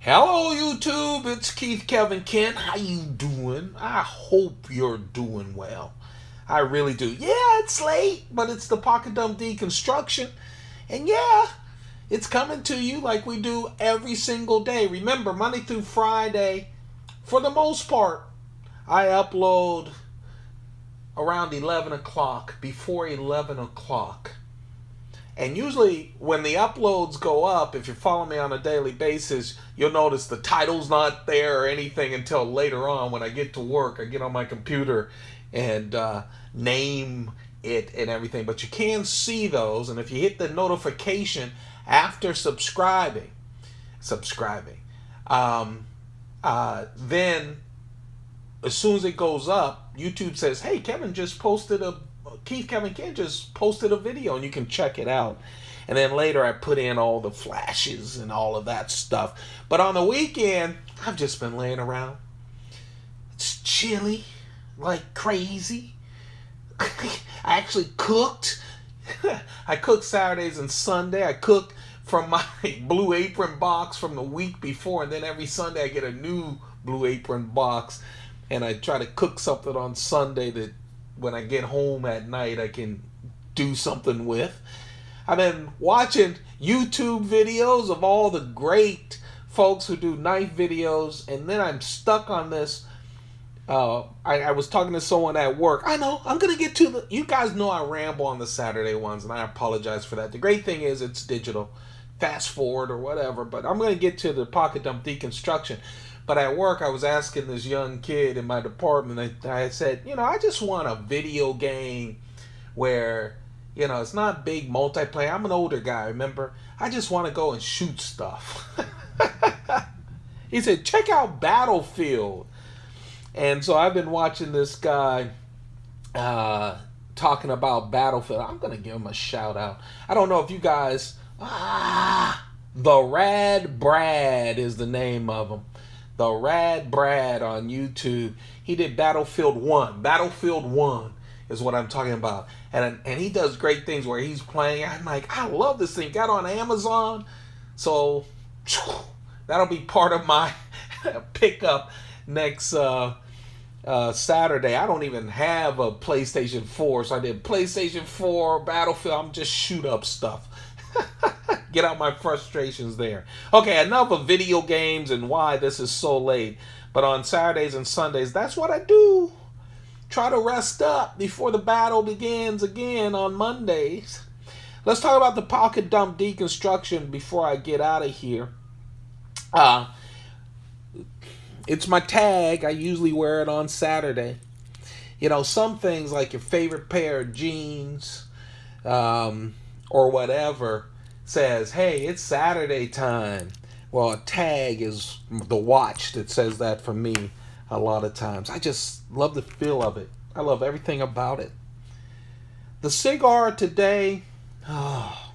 Hello YouTube, it's Keith Kevin Kent. How you doing? I hope you're doing well. I really do. Yeah, it's late, but it's the Pocket Dump Deconstruction. And yeah, it's coming to you like we do every single day. Remember, Monday through Friday, for the most part, I upload around 11 o'clock, before 11 o'clock. And usually when the uploads go up, if you're following me on a daily basis, you'll notice the title's not there or anything until later on when I get to work. I get on my computer and name it and everything. But you can see those. And if you hit the notification after subscribing, then as soon as it goes up, YouTube says, hey, Keith Kevin Kent just posted a video and you can check it out. And then later I put in all the flashes and all of that stuff. But on the weekend, I've just been laying around. It's chilly like crazy. I actually cooked. I cooked Saturdays and Sunday. I cooked from my Blue Apron box from the week before. And then every Sunday I get a new Blue Apron box. And I try to cook something on Sunday that when I get home at night I can do something with. I've been watching YouTube videos of all the great folks who do knife videos, and then I'm stuck on this. I was talking to someone at work. I know, I'm going to get to the... You guys know I ramble on the Saturday ones, and I apologize for that. The great thing is it's digital. Fast forward or whatever, but I'm going to get to the Pocket Dump Deconstruction. But at work, I was asking this young kid in my department, I said, I just want a video game where, it's not big multiplayer. I'm an older guy, remember? I just want to go and shoot stuff. He said, check out Battlefield. And so I've been watching this guy talking about Battlefield. I'm going to give him a shout out. I don't know if you guys... The Rad Brad is the name of him. The Rad Brad on YouTube. He did Battlefield 1. Battlefield 1 is what I'm talking about. And he does great things where he's playing. I'm like, I love this thing. Got on Amazon. So that'll be part of my pickup next Saturday. I don't even have a PlayStation 4. So I did PlayStation 4, Battlefield. I'm just shoot up stuff. Get out my frustrations there. Okay, enough of video games and why this is so late. But on Saturdays and Sundays, that's what I do. Try to rest up before the battle begins again on Mondays. Let's talk about the Pocket Dump Deconstruction before I get out of here. It's my tag. I usually wear it on Saturday. Some things like your favorite pair of jeans or whatever says, hey, it's Saturday time. Well, a tag is the watch that says that for me a lot of times. I just love the feel of it. I love everything about it. The cigar today, oh,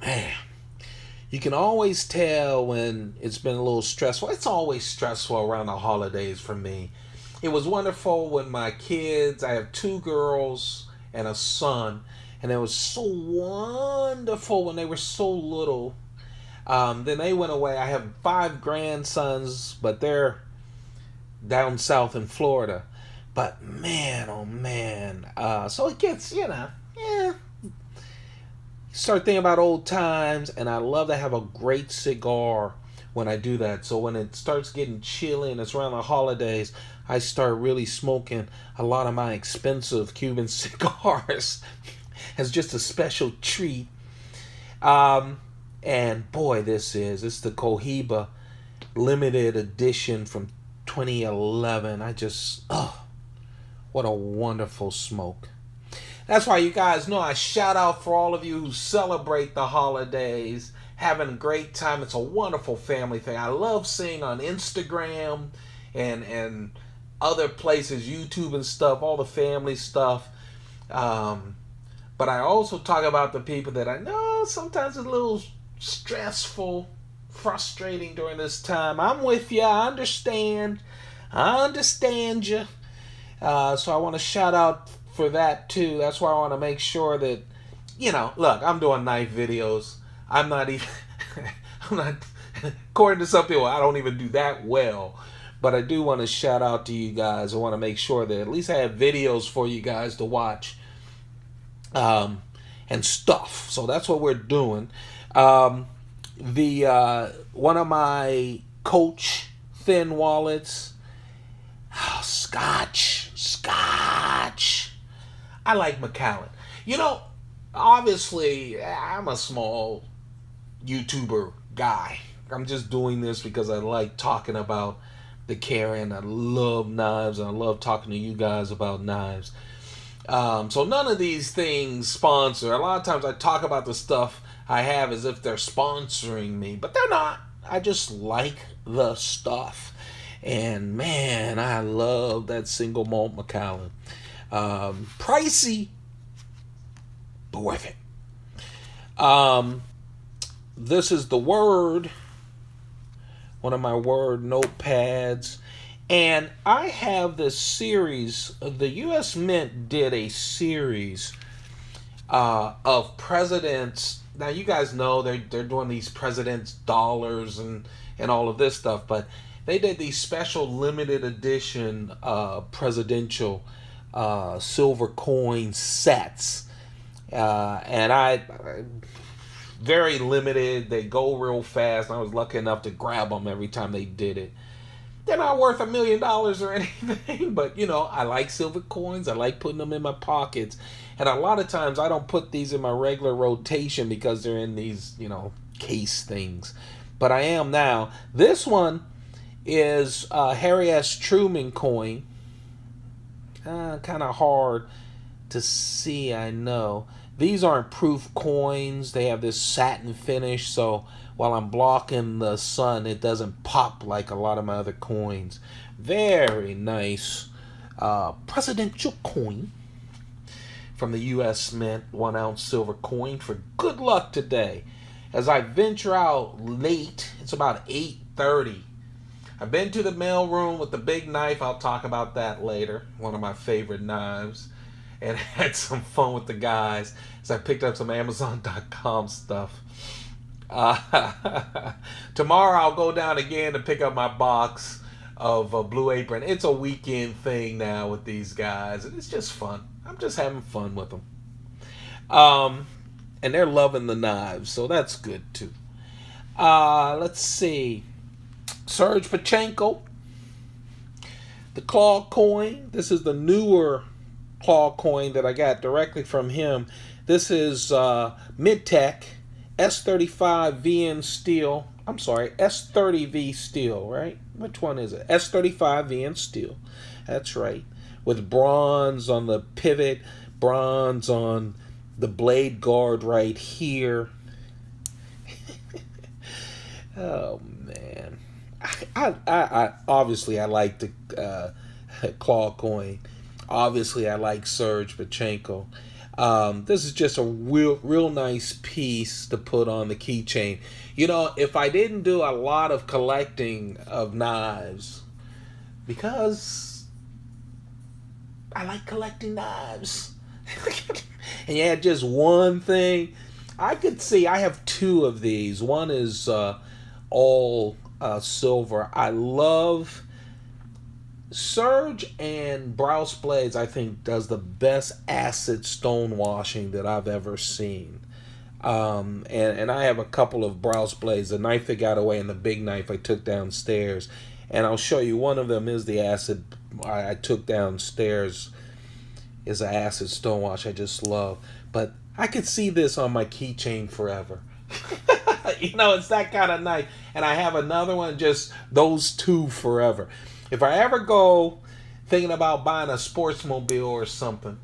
man. You can always tell when it's been a little stressful. It's always stressful around the holidays for me. It was wonderful when my kids, I have 2 girls and a son, and it was so wonderful when they were so little. Then they went away. I have 5 grandsons, but they're down south in Florida. But man, oh man. So it gets, yeah. You start thinking about old times, and I love to have a great cigar when I do that. So when it starts getting chilly and it's around the holidays, I start really smoking a lot of my expensive Cuban cigars as just a special treat. And boy, it's the Cohiba limited edition from 2011. What a wonderful smoke. That's why you guys know I shout out for all of you who celebrate the holidays, having a great time. It's a wonderful family thing. I love seeing on Instagram and other places, YouTube and stuff, all the family stuff. But I also talk about the people that I know sometimes it's a little stressful, frustrating during this time. I'm with you. I understand you. So I want to shout out for that too. That's why I want to make sure that, look, I'm doing knife videos. I'm not According to some people, I don't even do that well. But I do want to shout out to you guys. I want to make sure that at least I have videos for you guys to watch, and stuff. So that's what we're doing. The one of my Coach thin wallets, Scotch. I like Macallan. You know, obviously, I'm a small YouTuber guy. I'm just doing this because I like talking about the carrying. I love knives, and I love talking to you guys about knives. So none of these things sponsor. A lot of times I talk about the stuff I have as if they're sponsoring me, but they're not. I just like the stuff. And man, I love that single malt Macallan. Pricey, but worth it. This is the Word, one of my Word notepads. And I have this series. The U.S. Mint did a series of presidents. Now, you guys know they're doing these presidents' dollars and all of this stuff, but they did these special limited edition presidential silver coin sets. And I very limited. They go real fast. And I was lucky enough to grab them every time they did it. They're not worth $1 million or anything, but you know, I like silver coins. I like putting them in my pockets. And a lot of times I don't put these in my regular rotation because they're in these, you know, case things. But I am now. This one is Harry S. Truman coin. Kind of hard to see, I know. These aren't proof coins. They have this satin finish, so while I'm blocking the sun, it doesn't pop like a lot of my other coins. Very nice presidential coin from the U.S. Mint, 1 ounce silver coin for good luck today. As I venture out late, it's about 8:30. I've been to the mail room with the big knife. I'll talk about that later. One of my favorite knives. And had some fun with the guys as I picked up some Amazon.com stuff. Tomorrow I'll go down again to pick up my box of Blue Apron. It's a weekend thing now with these guys, and it's just fun. I'm just having fun with them. And they're loving the knives, so that's good too. Let's see. Serge Pachenko, the claw coin. This is the newer claw coin that I got directly from him. This is Midtech S35 VN steel. I'm sorry, S30V steel, right? Which one is it? S35 VN steel. That's right. With bronze on the pivot, bronze on the blade guard right here. Oh man. I obviously I like the claw coin. Obviously, I like Serge Pachenko. This is just a real nice piece to put on the keychain. You know, if I didn't do a lot of collecting of knives, because I like collecting knives, and you had just one thing, I could see I have 2 of these. One is all silver. I love Serge, and Brous Blades, I think, does the best acid stone washing that I've ever seen. And I have a couple of Brous Blades. The knife that got away and the big knife I took downstairs. And I'll show you, one of them is the acid I took downstairs. Is an acid stone wash I just love. But I could see this on my keychain forever. You know, it's that kind of knife. And I have another one, just those 2 forever. If I ever go thinking about buying a sportsmobile or something,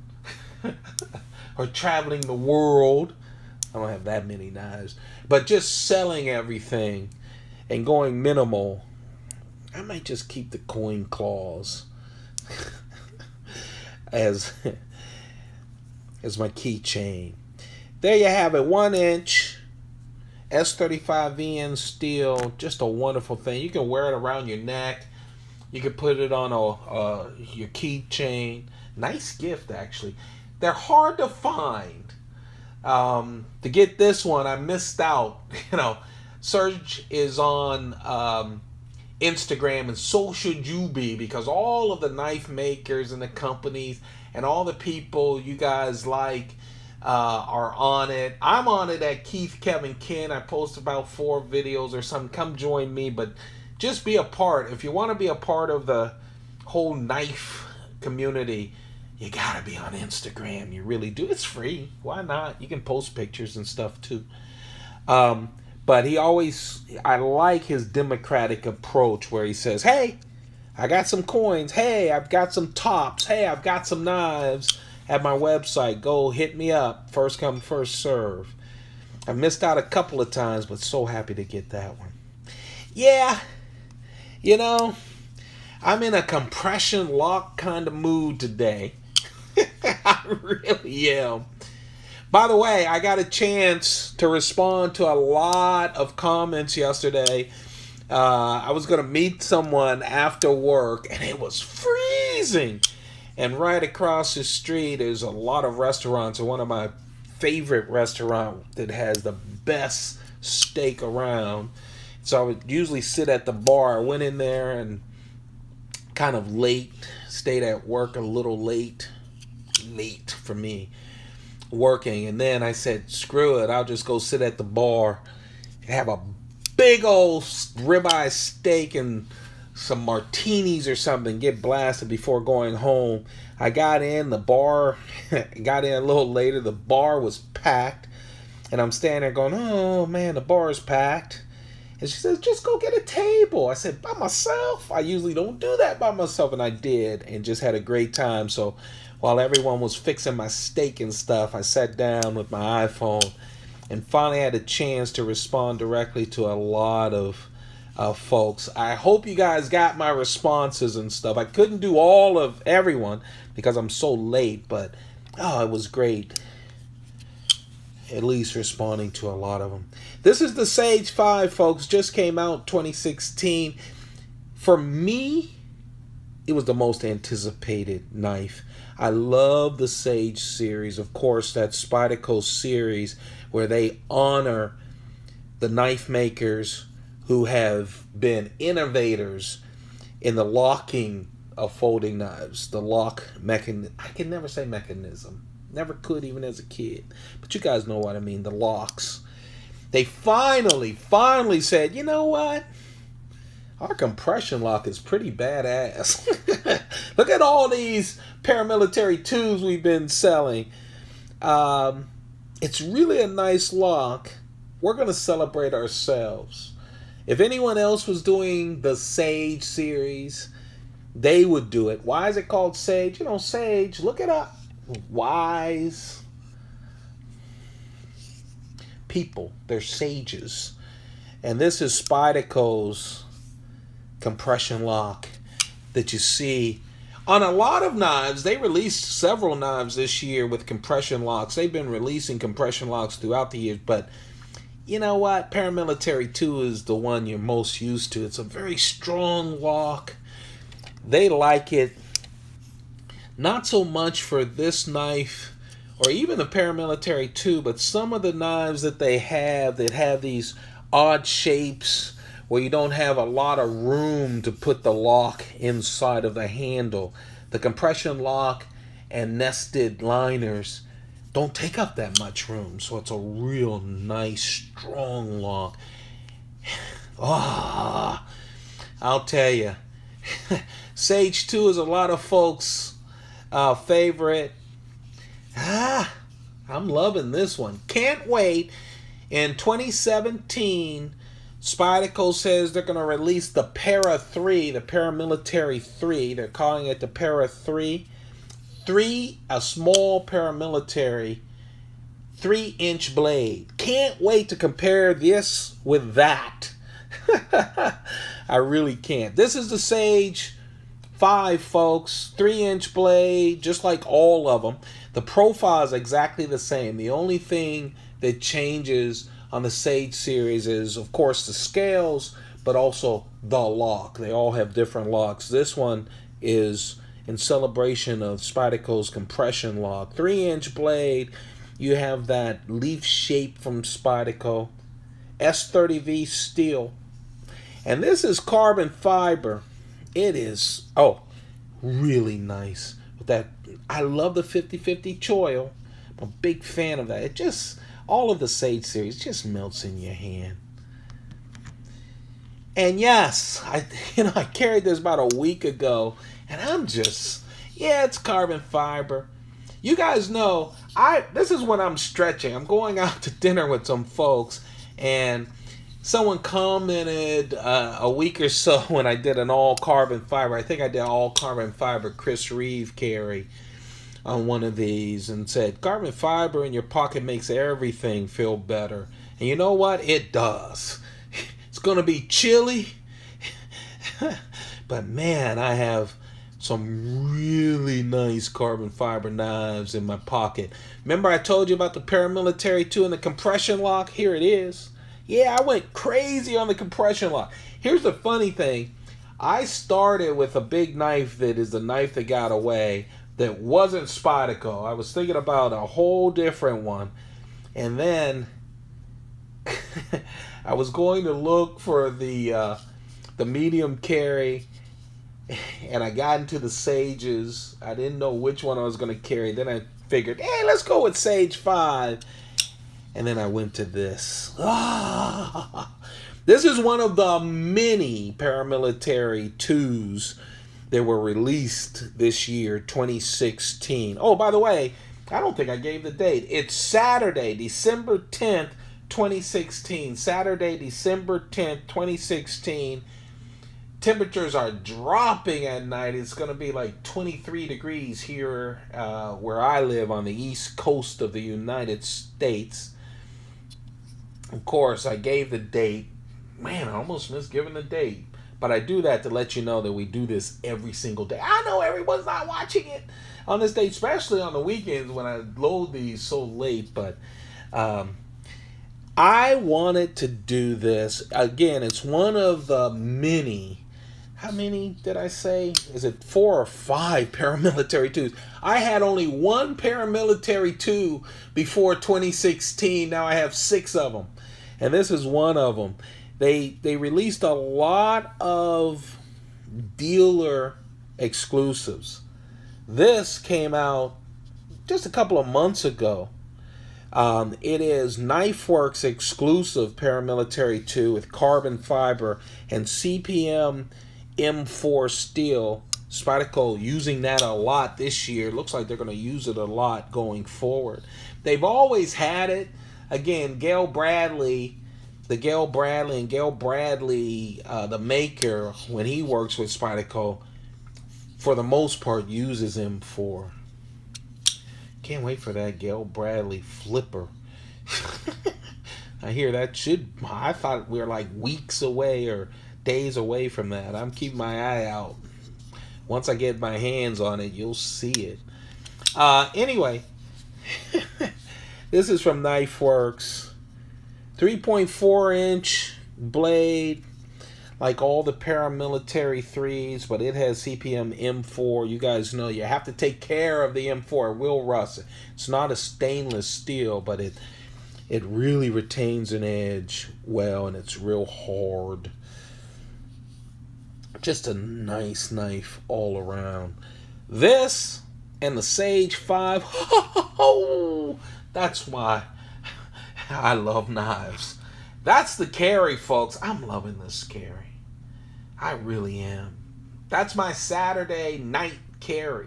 or traveling the world, I don't have that many knives, but just selling everything and going minimal, I might just keep the coin claws as my keychain. There you have it, 1 inch S35 VN steel, just a wonderful thing. You can wear it around your neck. You could put it on your keychain. Nice gift, actually. They're hard to find. To get this one, I missed out. You know, Surge is on Instagram, and so should you be, because all of the knife makers and the companies and all the people you guys like are on it. I'm on it at Keith Kevin Ken. I post about 4 videos or something. Come join me, but just be a part. If you want to be a part of the whole knife community, you gotta be on Instagram. You really do. It's free. Why not? You can post pictures and stuff too. But I like his democratic approach where he says, hey, I got some coins. Hey, I've got some tops. Hey, I've got some knives at my website. Go hit me up. First come, first serve. I missed out a couple of times, but so happy to get that one. Yeah, you know, I'm in a compression lock kind of mood today. I really am. By the way, I got a chance to respond to a lot of comments yesterday. I was going to meet someone after work, and it was freezing. And right across the street is a lot of restaurants. And one of my favorite restaurants that has the best steak around. So I would usually sit at the bar. I went in there and kind of late, stayed at work a little late for me, working, and then I said, screw it, I'll just go sit at the bar and have a big old ribeye steak and some martinis or something, get blasted before going home. I got in the bar, got in a little later, the bar was packed, and I'm standing there going, oh man, the bar is packed. And she says, just go get a table. I said, by myself? I usually don't do that by myself, and I did, and just had a great time. So while everyone was fixing my steak and stuff, I sat down with my iPhone and finally had a chance to respond directly to a lot of folks. I hope you guys got my responses and stuff. I couldn't do all of everyone because I'm so late, but it was great. At least responding to a lot of them. This is the Sage 5, folks. Just came out 2016. For me, it was the most anticipated knife. I love the Sage series. Of course, that Spyderco series where they honor the knife makers who have been innovators in the locking of folding knives. The lock mechanism. I can never say mechanism. Never could, even as a kid. But you guys know what I mean, the locks. They finally said, you know what? Our compression lock is pretty badass. Look at all these paramilitary tubes we've been selling. It's really a nice lock. We're going to celebrate ourselves. If anyone else was doing the Sage series, they would do it. Why is it called Sage? You know, Sage, look it up. Wise people. They're sages. And this is Spyderco's compression lock that you see on a lot of knives. They released several knives this year with compression locks. They've been releasing compression locks throughout the years, but you know what? Paramilitary 2 is the one you're most used to. It's a very strong lock. They like it. Not so much for this knife or even the paramilitary 2, but some of the knives that they have that have these odd shapes where you don't have a lot of room to put the lock inside of the handle. The compression lock and nested liners don't take up that much room, so it's a real nice, strong lock. I'll tell you, Sage 2 is a lot of folks' favorite. I'm loving this one. Can't wait. In 2017, Spyderco says they're going to release the Para 3, the Paramilitary 3. They're calling it the Para 3. A small paramilitary 3-inch blade. Can't wait to compare this with that. I really can't. This is the Sage 5, folks. 3-inch blade, just like all of them. The profile is exactly the same. The only thing that changes on the Sage series is, of course, the scales, but also the lock. They all have different locks. This one is in celebration of Spyderco's compression lock. 3-inch blade. You have that leaf shape from Spyderco. S30V steel. And this is carbon fiber. It is, really nice. With that, I love the 50/50 choil. I'm a big fan of that. It just, all of the Sage series just melts in your hand. And yes, I carried this about a week ago, and I'm just, it's carbon fiber. You guys know, this is when I'm stretching. I'm going out to dinner with some folks, and someone commented a week or so when I did an all carbon fiber. I think I did all carbon fiber Chris Reeve carry on one of these, and said carbon fiber in your pocket makes everything feel better. And you know what? It does. It's gonna be chilly, but man, I have some really nice carbon fiber knives in my pocket. Remember I told you about the ParaMilitary 2 and the compression lock? Here it is. Yeah, I went crazy on the compression lock. Here's the funny thing. I started with a big knife that is the knife that got away that wasn't Spyderco. I was thinking about a whole different one. And then I was going to look for the medium carry, and I got into the Sages. I didn't know which one I was going to carry. Then I figured, hey, let's go with Sage 5. And then I went to this. This is one of the many ParaMilitary 2s that were released this year, 2016. Oh, by the way, I don't think I gave the date. It's Saturday, December 10th, 2016. Saturday, December 10th, 2016. Temperatures are dropping at night. It's going to be like 23 degrees here where I live on the east coast of the United States. Of course, I gave the date. Man, I almost missed giving the date. But I do that to let you know that we do this every single day. I know everyone's not watching it on this day, especially on the weekends when I load these so late. But I wanted to do this. Again, it's one of the many. How many did I say? Is it 4 or 5 ParaMilitary 2s? I had only one ParaMilitary 2 before 2016. Now I have 6 of them. And this is one of them. They released a lot of dealer exclusives. This came out just a couple of months ago. It is KnifeWorks exclusive ParaMilitary 2 with carbon fiber and CPM M4 steel. Spyderco using that a lot this year. Looks like they're going to use it a lot going forward. They've always had it. Again, Gail Bradley, the maker, when he works with Spyderco, for the most part uses M4. Can't wait for that Gail Bradley flipper. I hear that I thought we were like weeks away or days away from that. I'm keeping my eye out. Once I get my hands on it, you'll see it. Anyway, this is from KnifeWorks. 3.4-inch blade, like all the ParaMilitary 3s, but it has CPM M4. You guys know you have to take care of the M4. It will rust. It's not a stainless steel, but it really retains an edge well, and it's real hard. Just a nice knife all around. This and the Sage 5. That's why I love knives. That's the carry, folks. I'm loving this carry. I really am. That's my Saturday night carry.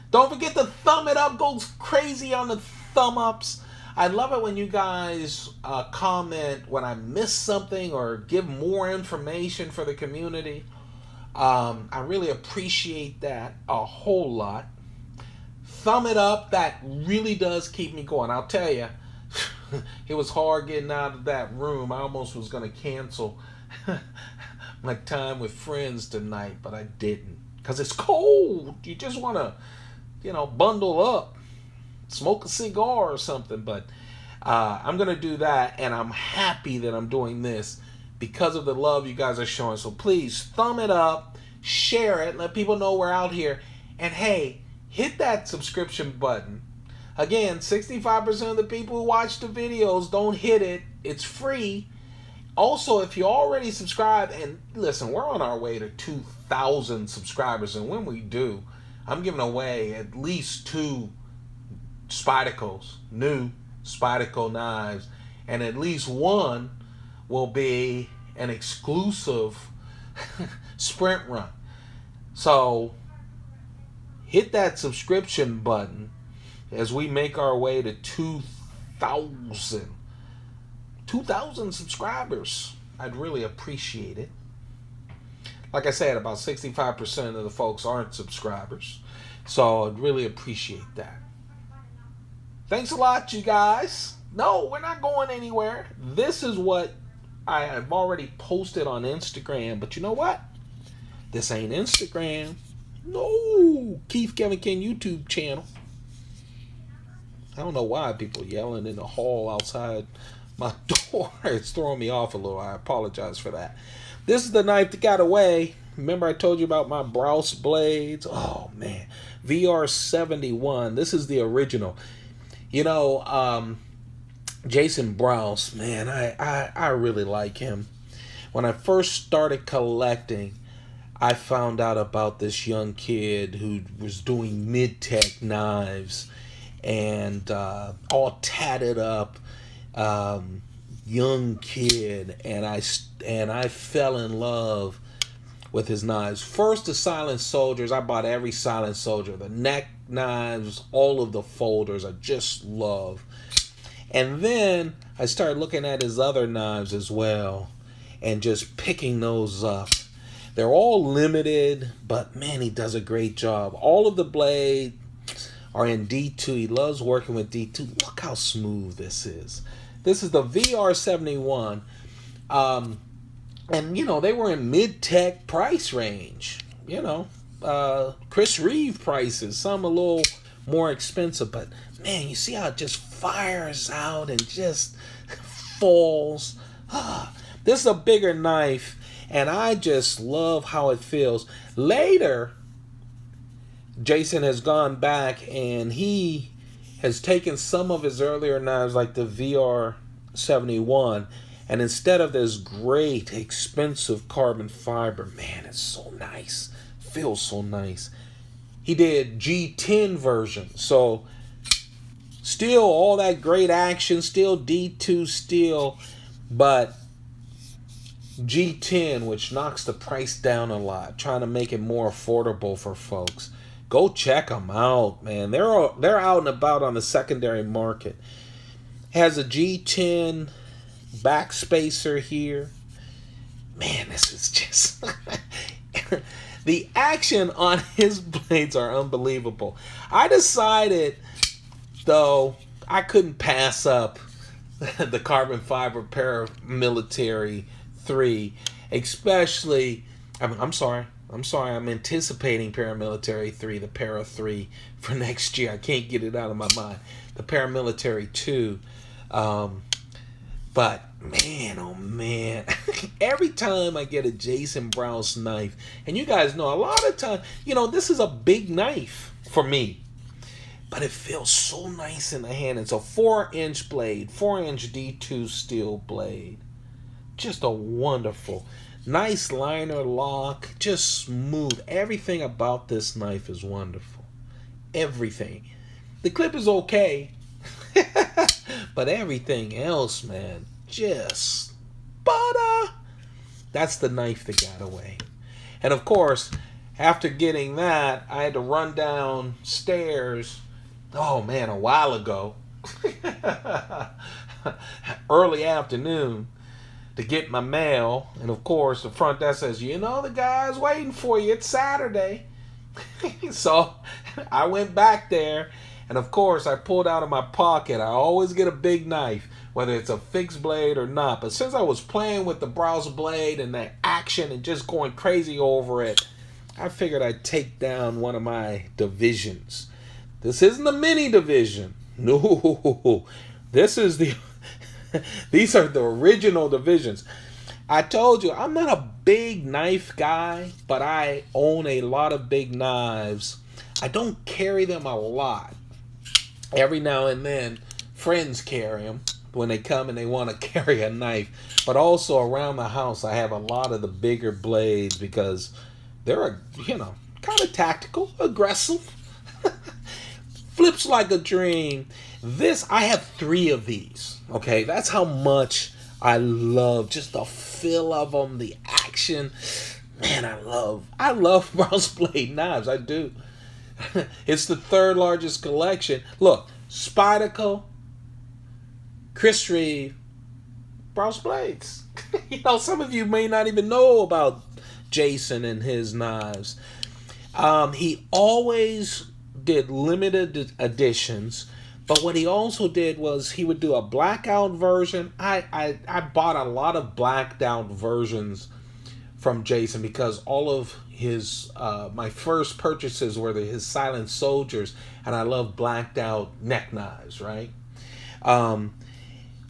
Don't forget to thumb it up. Go crazy on the thumb ups. I love it when you guys comment when I miss something or give more information for the community. I really appreciate that a whole lot. Thumb it up. That really does keep me going. I'll tell you, it was hard getting out of that room. I almost was going to cancel my time with friends tonight, but I didn't. Because it's cold. You just want to, bundle up, smoke a cigar or something. But I'm going to do that, and I'm happy that I'm doing this because of the love you guys are showing. So please, thumb it up, share it, let people know we're out here. And hey, hit that subscription button. Again, 65% of the people who watch the videos don't hit it. It's free. Also, if you already subscribed, and listen, we're on our way to 2,000 subscribers, and when we do, I'm giving away at least 2 Spydercos, new Spyderco knives, and at least one will be an exclusive sprint run. So hit that subscription button as we make our way to 2,000 subscribers. I'd really appreciate it. Like I said, about 65% of the folks aren't subscribers, so I'd really appreciate that. Thanks a lot, you guys. No, we're not going anywhere. This is what I have already posted on Instagram, but you know what? This ain't Instagram. No, Keith Kevin King YouTube channel. I don't know why people yelling in the hall outside my door. It's throwing me off a little. I apologize for that. This is the knife that got away. Remember I told you about my Brous blades? Oh, man. VR-71. This is the original. You know, Jason Brous, man, I really like him. When I first started collecting, I found out about this young kid who was doing mid-tech knives and all tatted up, young kid, and I fell in love with his knives. First, the Silent Soldiers. I bought every Silent Soldier, the neck knives, all of the folders. I just love. And then I started looking at his other knives as well and just picking those up. They're all limited, but man, he does a great job. All of the blades are in D2. He loves working with D2. Look how smooth this is. This is the VR-71. And, you know, they were in mid-tech price range. You know, Chris Reeve prices. Some a little more expensive. But, man, you see how it just fires out and just falls. This is a bigger knife, and I just love how it feels. Later, Jason has gone back, and he has taken some of his earlier knives, like the VR-71, and instead of this great, expensive carbon fiber, man, it's so nice. Feels so nice. He did G10 version. So, still all that great action, still D2 steel, but G10, which knocks the price down a lot, trying to make it more affordable for folks. Go check them out, man. They're out and about on the secondary market. Has a G10 backspacer here. Man, this is just the action on his blades are unbelievable. I decided, though, I couldn't pass up the carbon fiber ParaMilitary 3, especially. I'm sorry. I'm anticipating ParaMilitary 3, the Para 3 for next year. I can't get it out of my mind. The ParaMilitary 2. But, man, oh, man. Every time I get a Jason Brous knife, and you guys know, a lot of time, you know, this is a big knife for me. But it feels so nice in the hand. It's a 4-inch blade, 4-inch D2 steel blade. Just a wonderful, nice liner lock, just smooth. Everything about this knife is wonderful. Everything. The clip is okay. But everything else, man, just butter. That's the knife that got away. And of course, after getting that, I had to run downstairs, oh man, a while ago, early afternoon, to get my mail. And of course, the front desk says, you know, the guy's waiting for you. It's Saturday. So I went back there. And of course, I pulled out of my pocket. I always get a big knife, whether it's a fixed blade or not. But since I was playing with the Brous blade and that action and just going crazy over it, I figured I'd take down one of my divisions. This isn't the mini division. No, this is the... These are the original divisions. I told you, I'm not a big knife guy, but I own a lot of big knives. I don't carry them a lot. Every now and then, friends carry them. when they come and they want to carry a knife. But also around the house, I have a lot of the bigger blades because they're, kind of tactical, aggressive. Flips like a dream. I have 3 of these. Okay, that's how much I love just the feel of them, the action. Man, I love Brous blade knives. I do. It's the 3rd largest collection. Look, Spyderco, Chris Reeve, Brous blades. Some of you may not even know about Jason and his knives. He always did limited editions, but what he also did was he would do a blackout version. I bought a lot of blacked out versions from Jason because all of his my first purchases were his Silent Soldiers, and I love blacked out neck knives, right?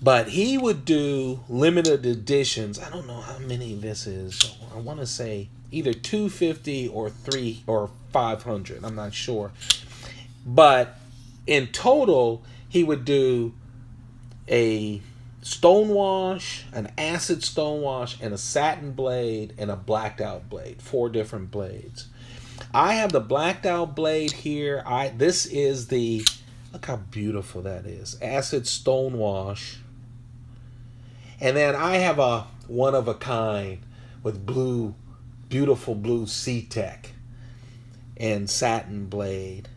But he would do limited editions. I don't know how many this is. I want to say either 250 or 3 or 500. I'm not sure. But in total, he would do a stonewash, an acid stonewash, and a satin blade, and a blacked out blade. 4 different blades. I have the blacked out blade here. This is the, look how beautiful that is. Acid stonewash. And then I have a one of a kind with beautiful blue C-Tech and satin blade.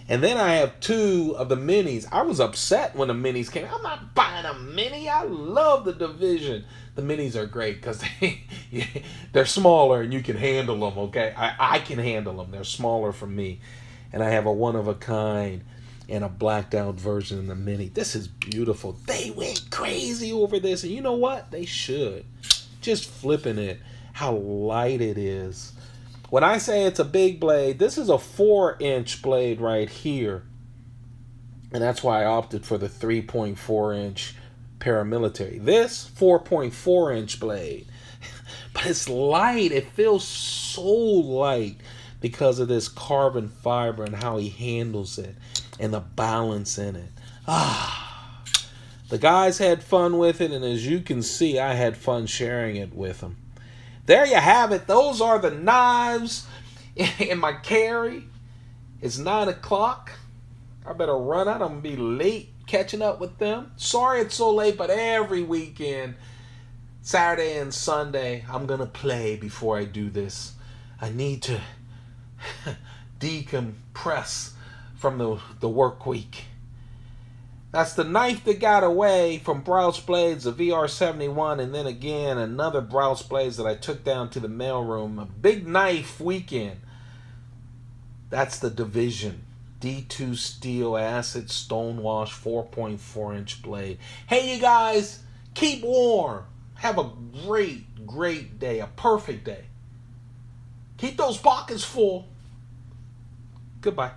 And then I have 2 of the minis. I was upset when the minis came. I'm not buying a mini. I love the Division. The minis are great because they're smaller and you can handle them, okay? I can handle them. They're smaller for me. And I have a one-of-a-kind and a blacked out version of the mini. This is beautiful. They went crazy over this. And you know what? They should. Just flipping it. How light it is. When I say it's a big blade, this is a 4-inch blade right here. And that's why I opted for the 3.4-inch ParaMilitary. This 4.4-inch blade. But it's light. It feels so light because of this carbon fiber and how he handles it and the balance in it. The guys had fun with it, and as you can see, I had fun sharing it with them. There you have it. Those are the knives in my carry. It's 9 o'clock. I better run out. I'm going to be late catching up with them. Sorry it's so late, but every weekend, Saturday and Sunday, I'm going to play before I do this. I need to decompress from the work week. That's the knife that got away from Brous Blades, the VR-71, and then again another Brous Blades that I took down to the mailroom. A big knife weekend. That's the Division D2 steel acid stonewash 4.4-inch blade. Hey, you guys, keep warm. Have a great day, a perfect day. Keep those pockets full. Goodbye.